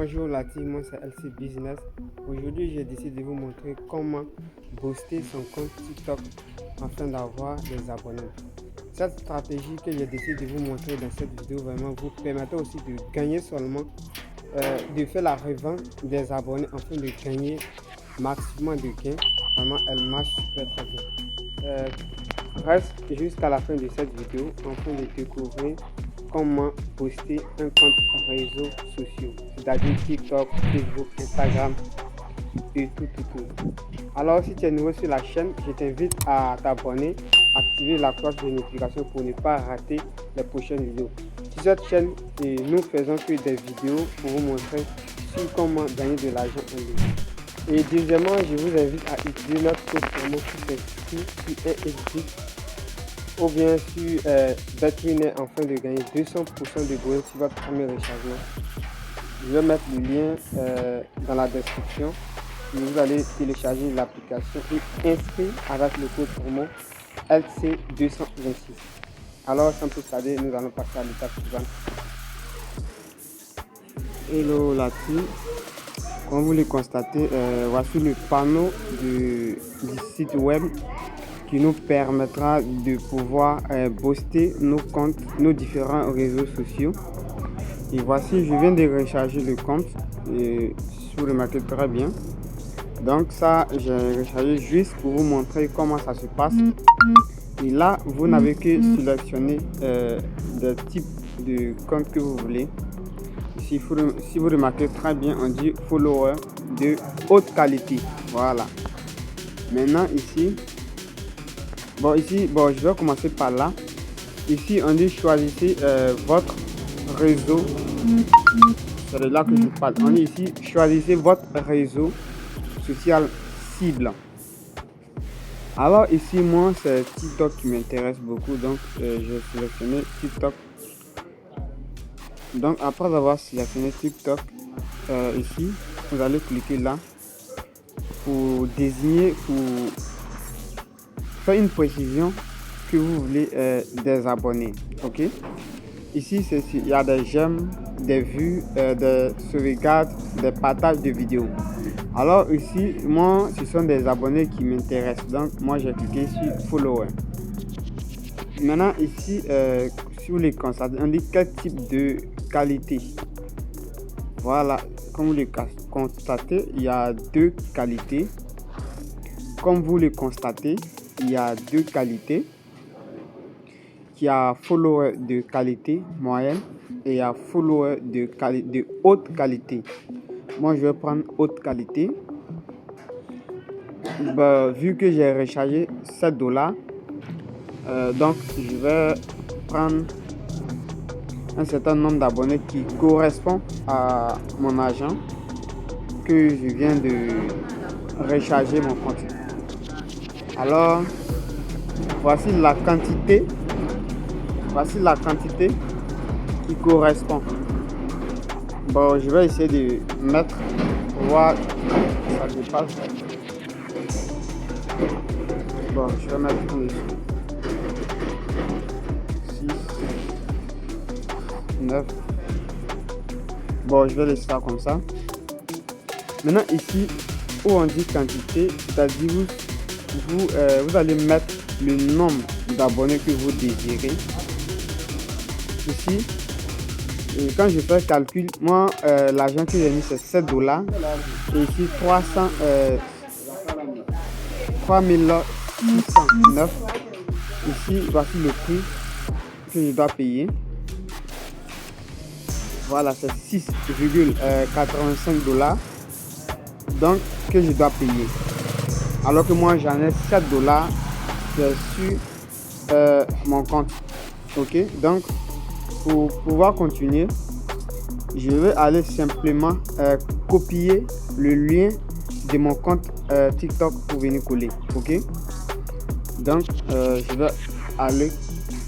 Bonjour la team, moi c'est LC Business. Aujourd'hui j'ai décidé de vous montrer comment booster son compte TikTok afin d'avoir des abonnés. Cette stratégie que j'ai décidé de vous montrer dans cette vidéo vraiment vous permettra aussi de gagner seulement, de faire la revente des abonnés afin de gagner maximum de gains. Vraiment elle marche super très bien. Reste jusqu'à la fin de cette vidéo afin de découvrir comment poster un compte réseaux sociaux, c'est-à-dire TikTok, Facebook, Instagram et tout. Alors si tu es nouveau sur la chaîne, je t'invite à t'abonner, activer la cloche de notification pour ne pas rater les prochaines vidéos. Sur cette chaîne, nous faisons que des vidéos pour vous montrer sur comment gagner de l'argent en ligne. Et deuxièmement, je vous invite à utiliser notre code promo qui s'inscrit sur un ou bien sur BetWinner afin de gagner 200% de bonus sur votre premier rechargement. Je vais mettre le lien dans la description. Et vous allez télécharger l'application et inscrire avec le code promo LC226. Alors sans plus tarder, nous allons passer à l'étape suivante. Hello la team. Comme vous le constatez, voici le panneau du site web qui nous permettra de pouvoir booster nos comptes, nos différents réseaux sociaux. Et voici, je viens de recharger le compte et si vous remarquez très bien. Donc ça, j'ai rechargé juste pour vous montrer comment ça se passe. Et là, vous n'avez que sélectionner le type de compte que vous voulez. Si vous remarquez très bien, on dit follower de haute qualité. Voilà. Maintenant ici, je vais commencer par là. Ici, on dit choisissez votre réseau. C'est de là que je parle. On dit ici, choisissez votre réseau social cible. Alors ici, moi, c'est TikTok qui m'intéresse beaucoup. Donc, je vais sélectionner TikTok. Donc, après avoir sélectionné TikTok, ici, vous allez cliquer là pour désigner, pour faire une précision que vous voulez des abonnés. Ok. Ici, il y a des j'aime, des vues, des sauvegardes, des partages de vidéos. Alors ici, moi, ce sont des abonnés qui m'intéressent. Donc, moi, j'ai cliqué sur follower. Maintenant, ici, sur les constatez, on dit quel type de qualité. Voilà, comme vous le constatez, il y a deux qualités. Comme vous le constatez, il y a deux qualités. Il y a follower de qualité moyenne et il y a follower de haute qualité. Moi, je vais prendre haute qualité. Vu que j'ai rechargé $7, donc je vais prendre un certain nombre d'abonnés qui correspond à mon argent que je viens de recharger mon compte. Alors, voici la quantité qui correspond. Je vais essayer de mettre pour voir si ça dépasse. Je vais mettre tout ici. 6, 9. Je vais laisser ça comme ça. Maintenant ici où on dit quantité, c'est-à-dire vous allez mettre le nombre d'abonnés que vous désirez. Ici, et quand je fais le calcul, moi l'argent que j'ai mis c'est $7 et ici 3609. Ici voici le prix que je dois payer. Voilà, c'est $6,85 donc que je dois payer, alors que moi j'en ai $7 sur mon compte. Ok, donc pour pouvoir continuer, je vais aller simplement copier le lien de mon compte TikTok pour venir coller. Ok, donc je vais aller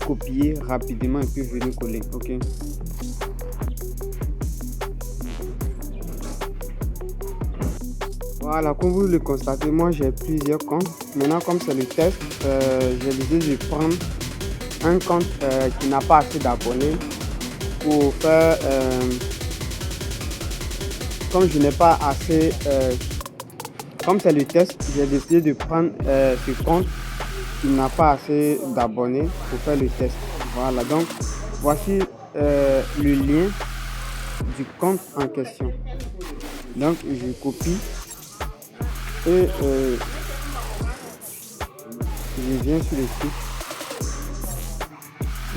copier rapidement et puis venir coller. Ok, voilà, comme vous le constatez, moi j'ai plusieurs comptes. Maintenant, comme c'est le test, j'ai décidé de prendre un compte qui n'a pas assez d'abonnés pour faire comme je n'ai pas assez, comme c'est le test, j'ai décidé de prendre ce compte qui n'a pas assez d'abonnés pour faire le test. Voilà, donc voici le lien du compte en question. Donc je copie et je viens sur le site.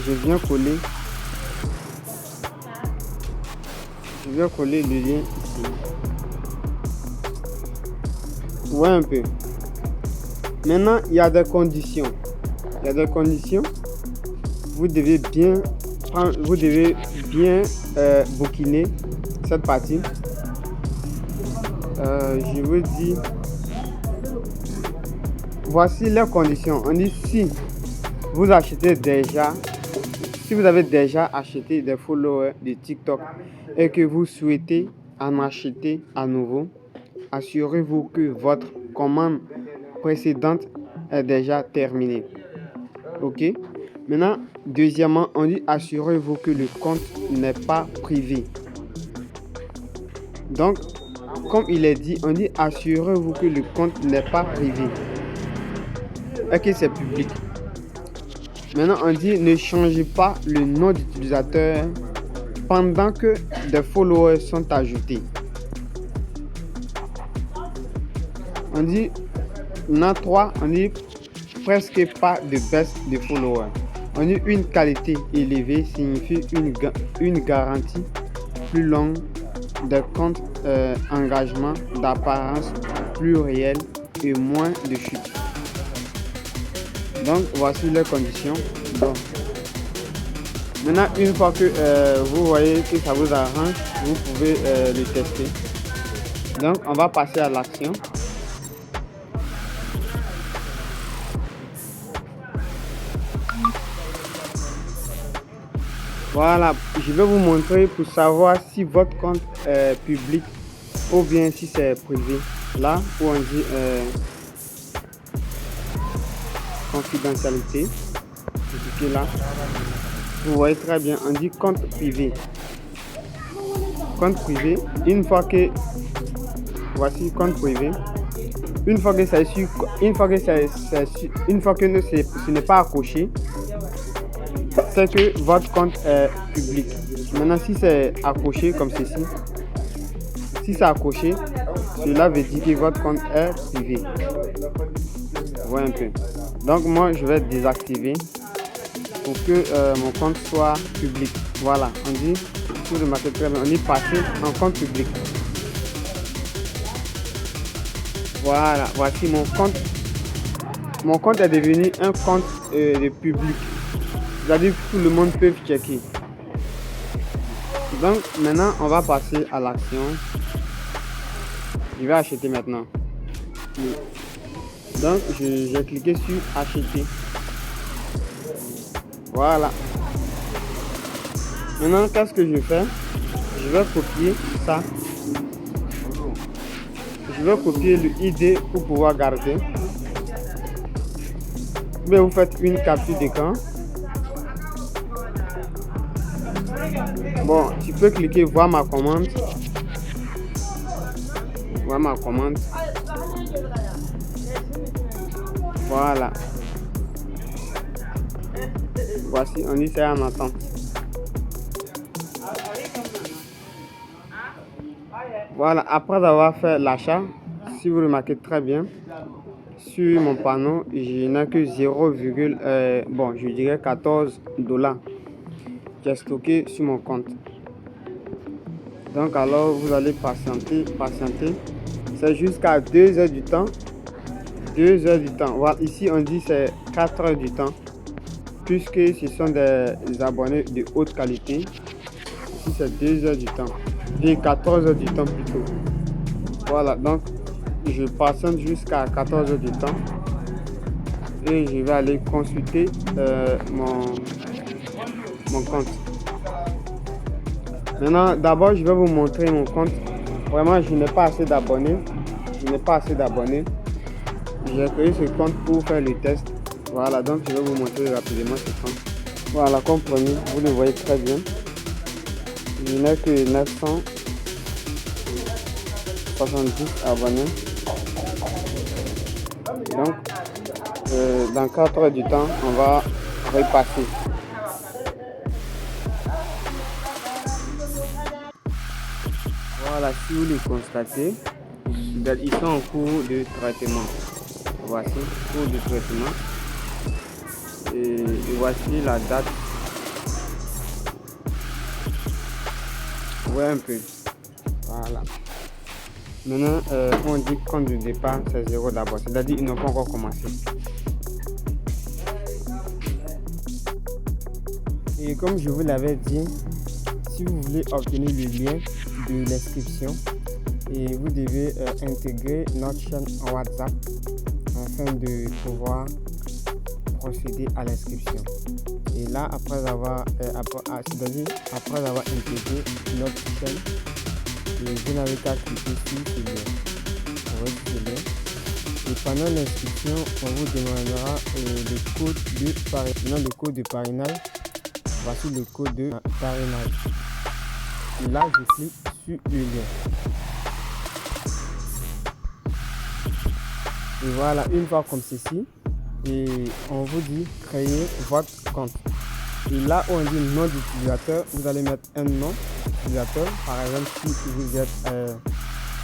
Je viens coller le lien ici. Ouais, un peu. Maintenant, il y a des conditions. Vous devez bien bouquiner cette partie. Je vous dis, voici les conditions. On dit si vous avez déjà acheté des followers de TikTok et que vous souhaitez en acheter à nouveau, assurez-vous que votre commande précédente est déjà terminée. Ok. Maintenant, deuxièmement, on dit assurez-vous que le compte n'est pas privé. Donc, comme il est dit, on dit assurez-vous que le compte n'est pas privé et que c'est public. Maintenant, on dit ne changez pas le nom d'utilisateur pendant que des followers sont ajoutés. On dit, on dit presque pas de baisse de followers. On dit une qualité élevée signifie une garantie plus longue de compte engagement d'apparence plus réelle et moins de chute. Donc voici les conditions. Bon. Maintenant, une fois que vous voyez que ça vous arrange, vous pouvez le tester. Donc on va passer à l'action. Voilà, je vais vous montrer pour savoir si votre compte est public ou bien si c'est privé. Là où on dit confidentialité, cliquez là. Vous voyez très bien, on dit compte privé. Compte privé, une fois que voici compte privé. Une fois que ce n'est pas accroché, c'est que votre compte est public. Maintenant, si c'est accroché comme ceci, si c'est accroché, cela veut dire que votre compte est privé. Voilà un peu. Donc moi, je vais désactiver pour que mon compte soit public. Voilà, on dit, si vous remarquez très bien, on dit passer en compte public. Voilà, voici mon compte. Mon compte est devenu un compte de public. C'est-à-dire que tout le monde peut checker. Donc maintenant, on va passer à l'action. Je vais acheter maintenant. Donc j'ai cliqué sur acheter. Voilà. Maintenant, qu'est-ce que je fais? Je vais copier ça. Je vais copier le ID pour pouvoir garder. Mais vous faites une capture d'écran. Bon, tu peux cliquer voir ma commande. Voir ma commande. Voilà. Voici, on dit c'est en attente. Voilà, après avoir fait l'achat, si vous remarquez très bien, sur mon panneau, je n'ai que 14 $ qui est stocké sur mon compte. Donc alors vous allez patienter. C'est jusqu'à 2 heures du temps. 2 heures du temps. Voilà, ici on dit c'est 4 heures du temps. Puisque ce sont des abonnés de haute qualité. Ici c'est 2 heures du temps. Et 14 heures du temps plutôt. Voilà, donc je patiente jusqu'à 14 heures du temps. Et je vais aller consulter mon compte. Maintenant, d'abord, je vais vous montrer mon compte. Vraiment, je n'ai pas assez d'abonnés. J'ai créé ce compte pour faire le test. Voilà, donc je vais vous montrer rapidement ce compte. Voilà, comme promis, vous le voyez très bien. Je n'ai que 900 70 abonnés. Donc, dans 4 heures du temps, on va repasser. Voilà, si vous le constatez, ils sont en cours de traitement. Voici, cours de traitement. Et voici la date. Ouais, un peu. Voilà. Maintenant, on dit compte de départ, c'est 0 d'abord. C'est-à-dire qu'ils n'ont pas encore commencé. Et comme je vous l'avais dit, si vous voulez obtenir le lien de l'inscription, et vous devez intégrer notre chaîne WhatsApp afin de pouvoir procéder à l'inscription. Et là, après avoir intégré notre chaîne, vous n'avez qu'à cliquer sur ce lien. Et pendant l'inscription, on vous demandera le code de parrainage. Voici le code de parrainage. Et là, je clique sur le lien. Et voilà, une fois comme ceci, et on vous dit créer votre compte. Et là où on dit nom d'utilisateur, vous allez mettre un nom d'utilisateur. Par exemple, si vous êtes,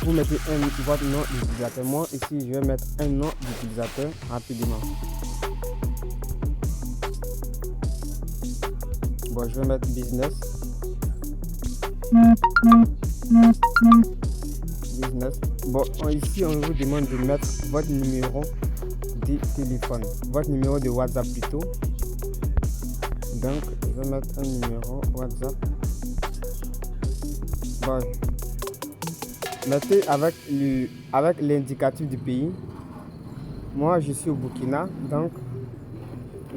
vous mettez votre nom d'utilisateur. Moi ici, je vais mettre un nom d'utilisateur rapidement. Bon, je vais mettre business. Bon, ici, on vous demande de mettre votre numéro de téléphone, votre numéro de WhatsApp plutôt. Donc, je vais mettre un numéro WhatsApp. Bon, mettez avec l'indicatif du pays. Moi, je suis au Burkina, donc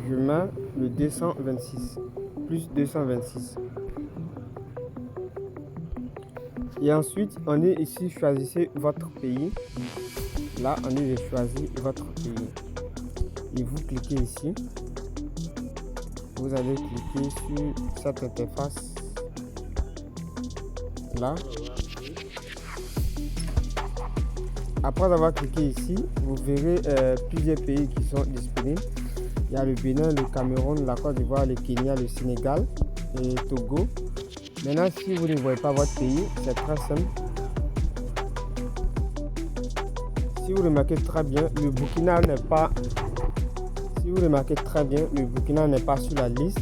je mets le 226 plus 226. Et ensuite, on est ici, choisissez votre pays. Là, on est de choisir votre pays. Et vous cliquez ici. Vous allez cliquer sur cette interface. Là. Après avoir cliqué ici, vous verrez plusieurs pays qui sont disponibles. Il y a le Bénin, le Cameroun, la Côte d'Ivoire, le Kenya, le Sénégal et Togo. Maintenant, si vous ne voyez pas votre pays, c'est très simple. Si vous remarquez très bien, le Burkina n'est pas. Si vous remarquez très bien, le Burkina n'est pas sur la liste,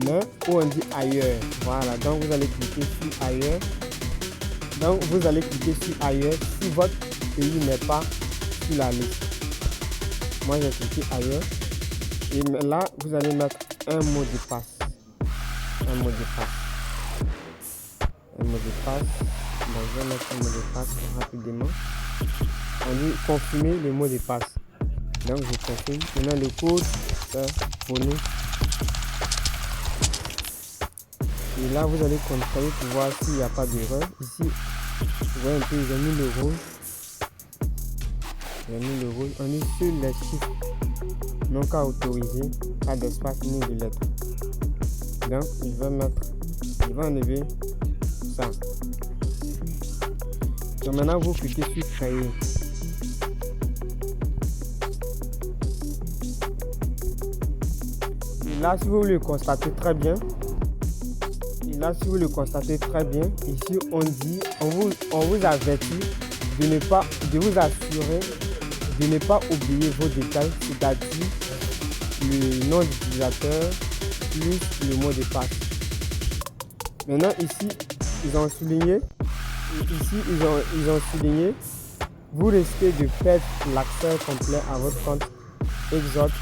mais où on dit ailleurs. Voilà, donc vous allez cliquer sur ailleurs. Donc vous allez cliquer sur ailleurs si votre pays n'est pas sur la liste. Moi j'ai cliqué ailleurs. Et là, vous allez mettre un mot de passe. Un mot de passe. Un mot de passe. Donc, je vais mettre un mot de passe rapidement. On dit confirmer le mot de passe. Donc, je confirme. Maintenant, le code, c'est pour nous. Et là, vous allez contrôler pour voir s'il n'y a pas d'erreur. Ici, vous voyez un peu, j'ai mis le rouge. J'ai mis le rouge. On est sur les chiffres. Non qu'à autoriser, pas d'espace ni de lettres. Donc, je vais enlever ça. Donc maintenant, vous cliquez sur créer. Et là, si vous le constatez très bien, ici on dit, on vous avertit de vous assurer de ne pas oublier vos détails, c'est-à-dire le nom d'utilisateur plus le mot de passe. Maintenant ici, ils ont souligné, vous risquez de perdre l'accès complet à votre compte Exode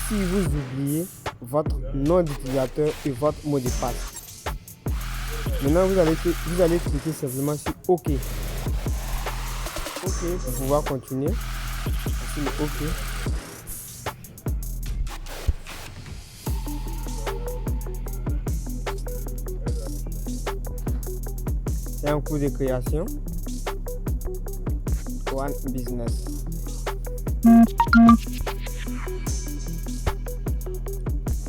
si vous oubliez votre nom d'utilisateur et votre mot de passe. Maintenant, vous allez cliquer simplement sur OK. OK pour pouvoir continuer. Sur le OK. C'est un cours de création. One Business.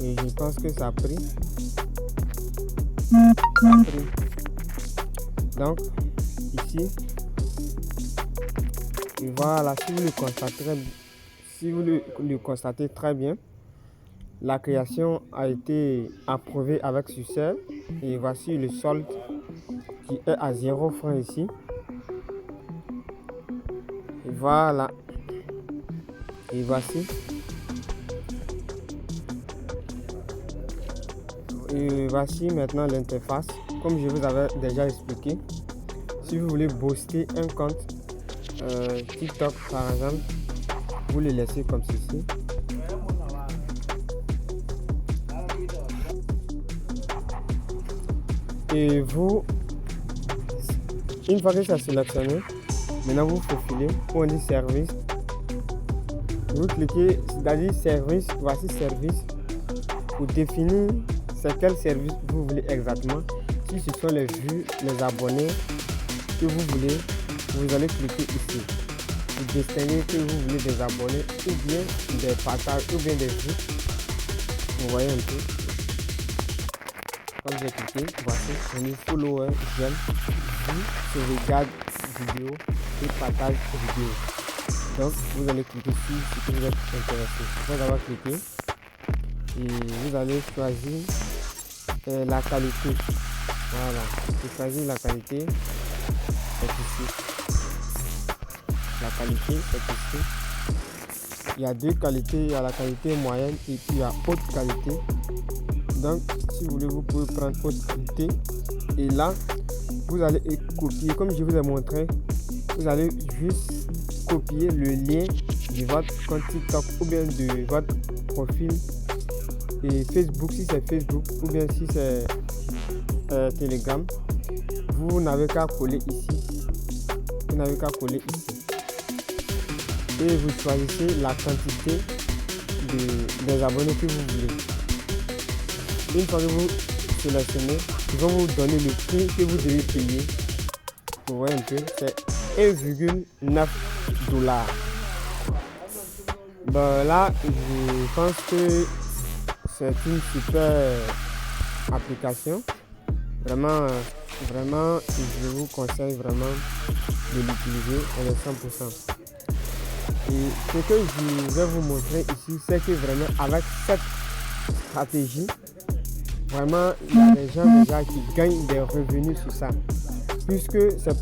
Et je pense que ça a pris. Donc, ici, Et voilà, si vous le constatez très bien, la création a été approuvée avec succès. Et voici le solde qui est à 0 francs ici. Et voilà. Et voici. Et voici maintenant l'interface. Comme je vous avais déjà expliqué, si vous voulez booster un compte TikTok par exemple, vous le laissez comme ceci. Et vous, une fois que c'est sélectionné, maintenant vous faufilez, on dit service. Vous cliquez, c'est-à-dire service, voici service. Pour définir c'est quel service vous voulez exactement. Si ce sont les vues, les abonnés que vous voulez, vous allez cliquer ici. Vous distinguez que vous voulez des abonnés ou bien des partages ou bien des vues. Vous voyez un peu. Comme j'ai cliqué, voici, on est follower, j'aime, vue, sauvegarde vidéo et partage vidéo. Donc vous allez cliquer sur ce que vous êtes intéressé. Après avoir cliqué, et vous allez choisir la qualité. Voilà, vous choisissez la qualité, c'est ici. La qualité, c'est ici. Il y a deux qualités, il y a la qualité moyenne et puis il y a haute qualité. Donc si vous voulez, vous pouvez prendre haute qualité. Et là, vous allez copier, comme je vous ai montré, vous allez juste copier le lien de votre compte TikTok ou bien de votre profil et Facebook si c'est Facebook ou bien si c'est Telegram. Vous n'avez qu'à coller ici. Vous n'avez qu'à coller ici. Et vous choisissez la quantité des abonnés que vous voulez. Une fois que vous sélectionnez, ils vont vous donner le prix que vous devez payer. Vous voyez un peu, c'est 1,9 $. Bon, là, je pense que c'est une super application. Vraiment, je vous conseille vraiment de l'utiliser. Elle est 100%. Et ce que je vais vous montrer ici, c'est que vraiment avec cette stratégie, vraiment il y a des gens déjà qui gagnent des revenus sur ça. Puisque ces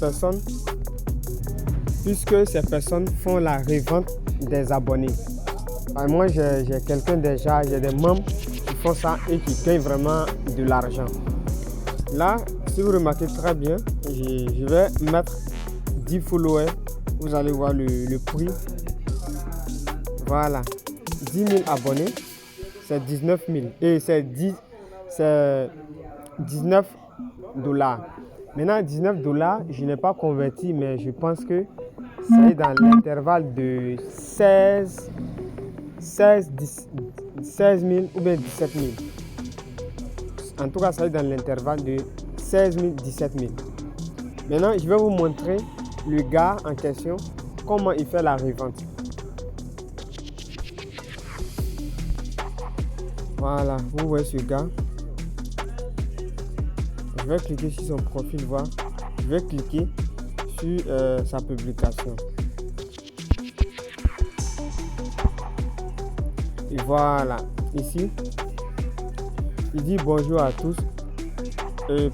personnes font la revente des abonnés. Moi j'ai quelqu'un déjà, j'ai des membres qui font ça et qui gagnent vraiment de l'argent. Là, si vous remarquez très bien, je vais mettre 10 followers. Vous allez voir le prix. Voilà, 10 000 abonnés, c'est 19 000 et c'est 19 $. Maintenant, 19 $, je n'ai pas converti, mais je pense que c'est dans l'intervalle de 16 000 ou bien 17 000. En tout cas, ça est dans l'intervalle de 16 000, 17 000. Maintenant, je vais vous montrer le gars en question, comment il fait la revente. Voilà, vous voyez ce gars. Je vais cliquer sur son profil, voir. Je vais cliquer sur sa publication. Et voilà, ici, il dit bonjour à tous.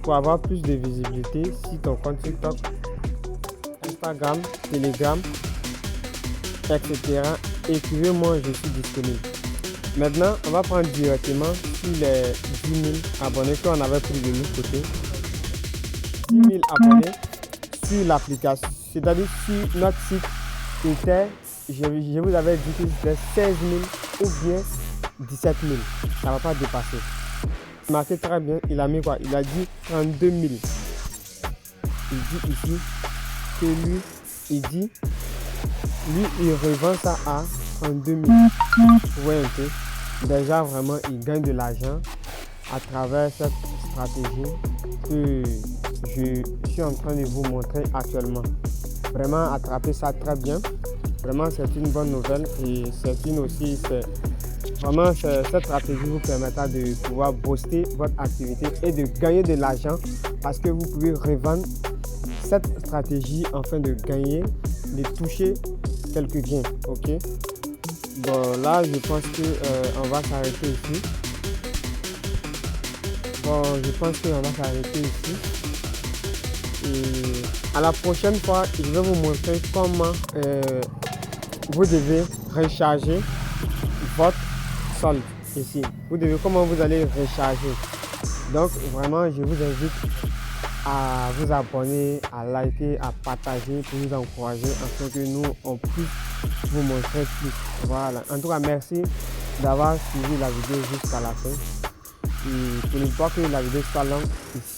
Pour avoir plus de visibilité, si ton compte TikTok, Instagram, Telegram, etc., écrivez-moi, je suis disponible. Maintenant, on va prendre directement sur les 10 000 abonnés qu'on avait pris de l'autre côté. 10 000 abonnés sur l'application, c'est-à-dire sur notre site était, je vous avais dit que c'était 16 000 ou bien 17 000. Ça ne va pas dépasser. Marquez très bien, il a mis quoi? Il a dit 32 000. Il dit ici que lui, il revend ça à 32 000. Vous voyez un peu. Déjà, vraiment, il gagne de l'argent à travers cette stratégie que je suis en train de vous montrer actuellement. Vraiment, attraper ça très bien. Vraiment, c'est une bonne nouvelle et vraiment, cette stratégie vous permettra de pouvoir booster votre activité et de gagner de l'argent parce que vous pouvez revendre cette stratégie afin de gagner de toucher quelques gains. Ok, bon là je pense que on va s'arrêter ici. Bon, je pense qu'on va s'arrêter ici. Et à la prochaine fois, je vais vous montrer comment vous devez recharger votre solde ici. Comment vous allez recharger. Donc vraiment, je vous invite à vous abonner, à liker, à partager pour nous encourager afin que nous on puisse vous montrer plus. Voilà. En tout cas, merci d'avoir suivi la vidéo jusqu'à la fin. Et pour ne pas que la vidéo soit longue,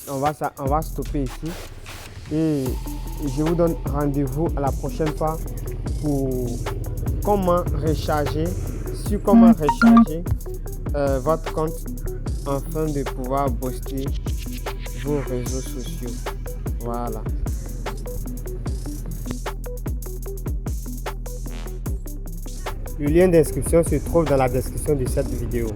on va stopper ici. Et je vous donne rendez-vous à la prochaine fois pour comment recharger votre compte afin de pouvoir booster vos réseaux sociaux. Voilà. Le lien d'inscription se trouve dans la description de cette vidéo.